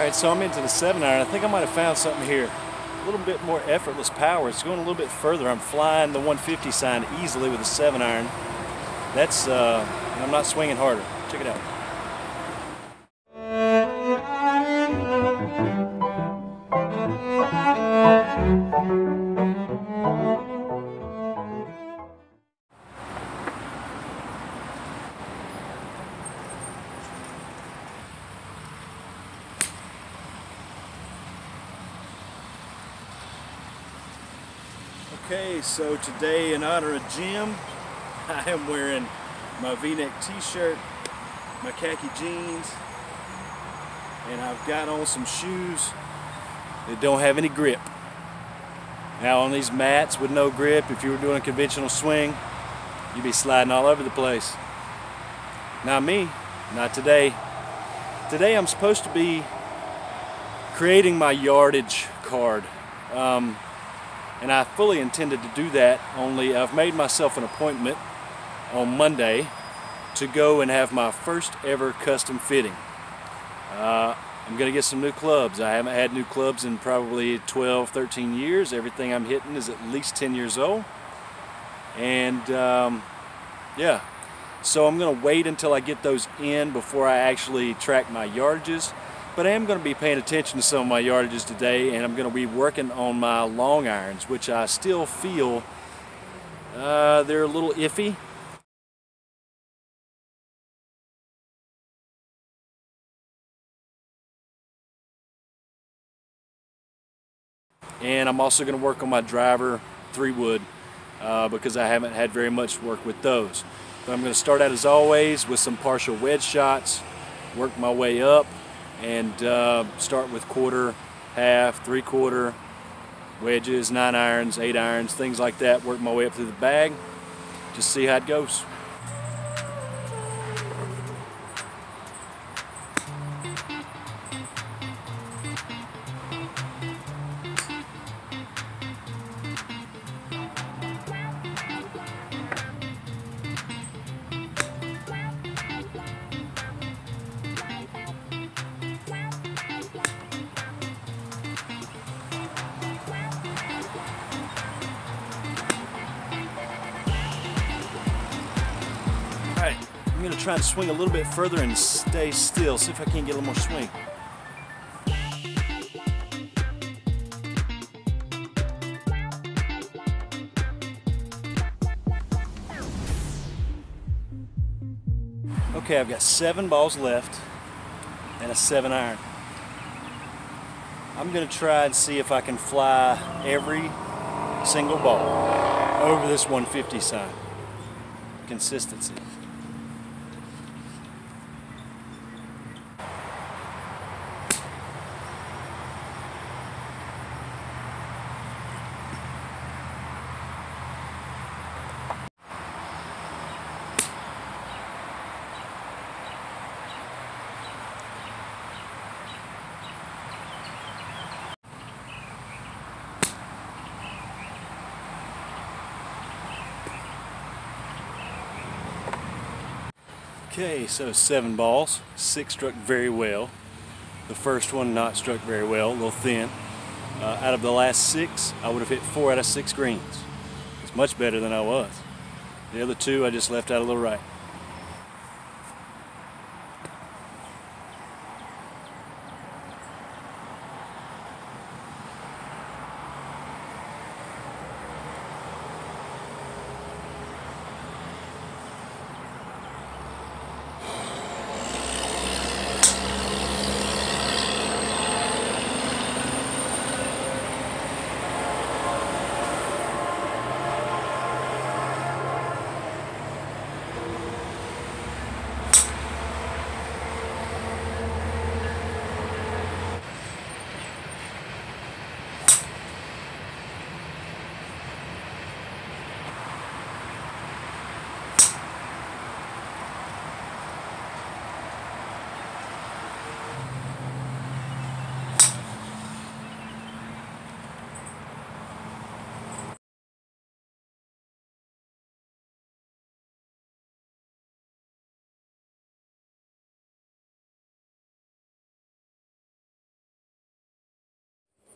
Alright, so I'm into the 7-iron. I think I might have found something here. A little bit more effortless power. It's going a little bit further. I'm flying the 150 sign easily with a 7-iron. That's, and I'm not swinging harder. Check it out. Okay, so today in honor of Jim, I am wearing my V-neck t-shirt, my khaki jeans, and I've got on some shoes that don't have any grip. Now on these mats with no grip, if you were doing a conventional swing, you'd be sliding all over the place. Not me, not today. Today I'm supposed to be creating my yardage card. And I fully intended to do that, only I've made myself an appointment on Monday to go and have my first ever custom fitting. I'm going to get some new clubs. I haven't had new clubs in probably 12, 13 years. Everything I'm hitting is at least 10 years old. And yeah, so I'm going to wait until I get those in before I actually track my yardages. But I am going to be paying attention to some of my yardages today, and I'm going to be working on my long irons, which I still feel they're a little iffy. And I'm also going to work on my driver 3-wood because I haven't had very much work with those. But I'm going to start out as always with some partial wedge shots, work my way up, and start with quarter, half, 3/4, wedges, 9-irons, 8-irons, things like that. Work my way up through the bag, just see how it goes. Alright, I'm going to try and swing a little bit further and stay still, see if I can get a little more swing. Okay, I've got 7 balls left and a 7-iron. I'm going to try and see if I can fly every single ball over this 150 sign. Consistency. Okay, so 7 balls, 6 struck very well. The first one not struck very well, a little thin. Out of the last 6, I would have hit 4 out of 6 greens. It's much better than I was. The other 2 I just left out a little right.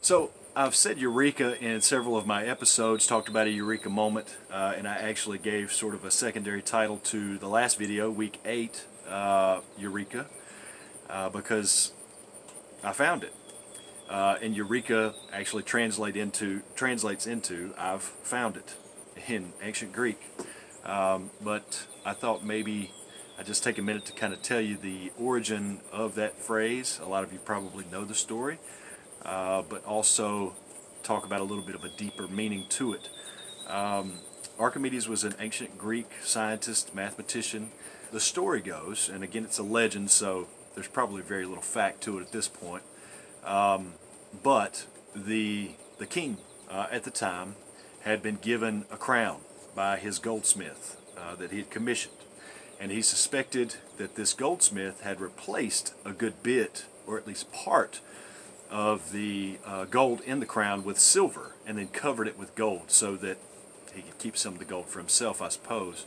So I've said eureka in several of my episodes, talked about a eureka moment, and I actually gave sort of a secondary title to the last video, week 8, Eureka, because I found it. And eureka actually translates into I've found it in ancient Greek. But I thought maybe I'd just take a minute to kind of tell you the origin of that phrase. A lot of you probably know the story. But also talk about a little bit of a deeper meaning to it. Archimedes was an ancient Greek scientist, mathematician. The story goes, and again it's a legend, so there's probably very little fact to it at this point, but the king at the time had been given a crown by his goldsmith that he had commissioned, and he suspected that this goldsmith had replaced a good bit, or at least part, of the gold in the crown with silver, and then covered it with gold so that he could keep some of the gold for himself, I suppose.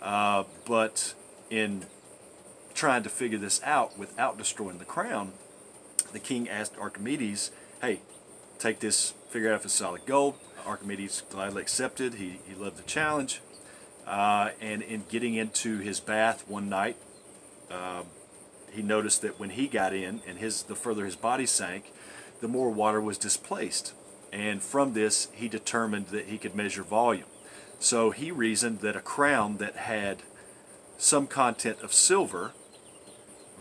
But in trying to figure this out without destroying the crown, the king asked Archimedes, hey, take this, figure out if it's solid gold. Archimedes gladly accepted. He loved the challenge. And in getting into his bath one night, he noticed that when he got in, and the further his body sank, the more water was displaced. And from this, he determined that he could measure volume. So he reasoned that a crown that had some content of silver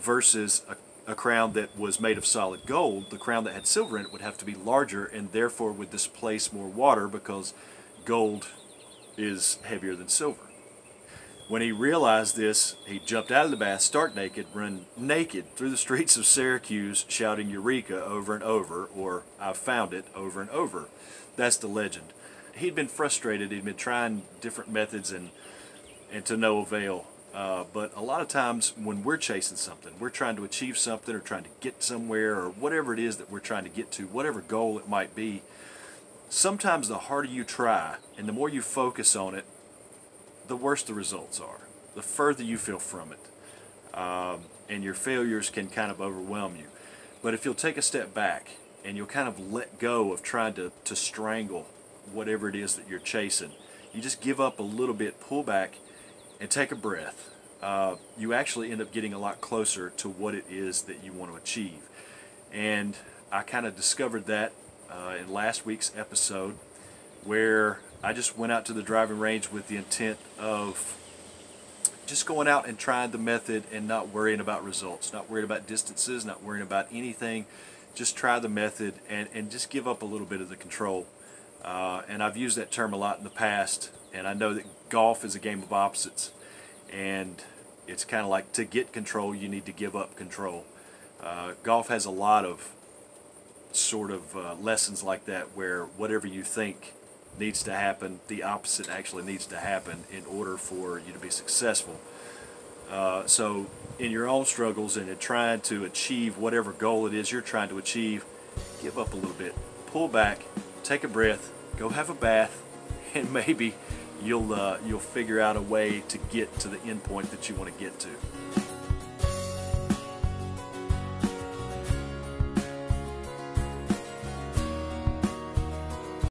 versus a crown that was made of solid gold, the crown that had silver in it would have to be larger and therefore would displace more water because gold is heavier than silver. When he realized this, he jumped out of the bath, stark naked, run naked through the streets of Syracuse shouting Eureka over and over, or I found it over and over. That's the legend. He'd been frustrated. He'd been trying different methods and to no avail. But a lot of times when we're chasing something, we're trying to achieve something or trying to get somewhere or whatever it is that we're trying to get to, whatever goal it might be, sometimes the harder you try and the more you focus on it, the worse the results are, the further you feel from it, and your failures can kind of overwhelm you. But if you'll take a step back and you'll kind of let go of trying to strangle whatever it is that you're chasing, you just give up a little bit, pull back, and take a breath, you actually end up getting a lot closer to what it is that you want to achieve. And I kind of discovered that in last week's episode, where I just went out to the driving range with the intent of just going out and trying the method and not worrying about results, not worrying about distances, not worrying about anything. Just try the method and just give up a little bit of the control. And I've used that term a lot in the past, and I know that golf is a game of opposites, and it's kind of like to get control you need to give up control. Golf has a lot of sort of lessons like that, where whatever you think needs to happen, the opposite actually needs to happen in order for you to be successful. So in your own struggles and in trying to achieve whatever goal it is you're trying to achieve, give up a little bit, pull back, take a breath, go have a bath, and maybe you'll figure out a way to get to the end point that you want to get to.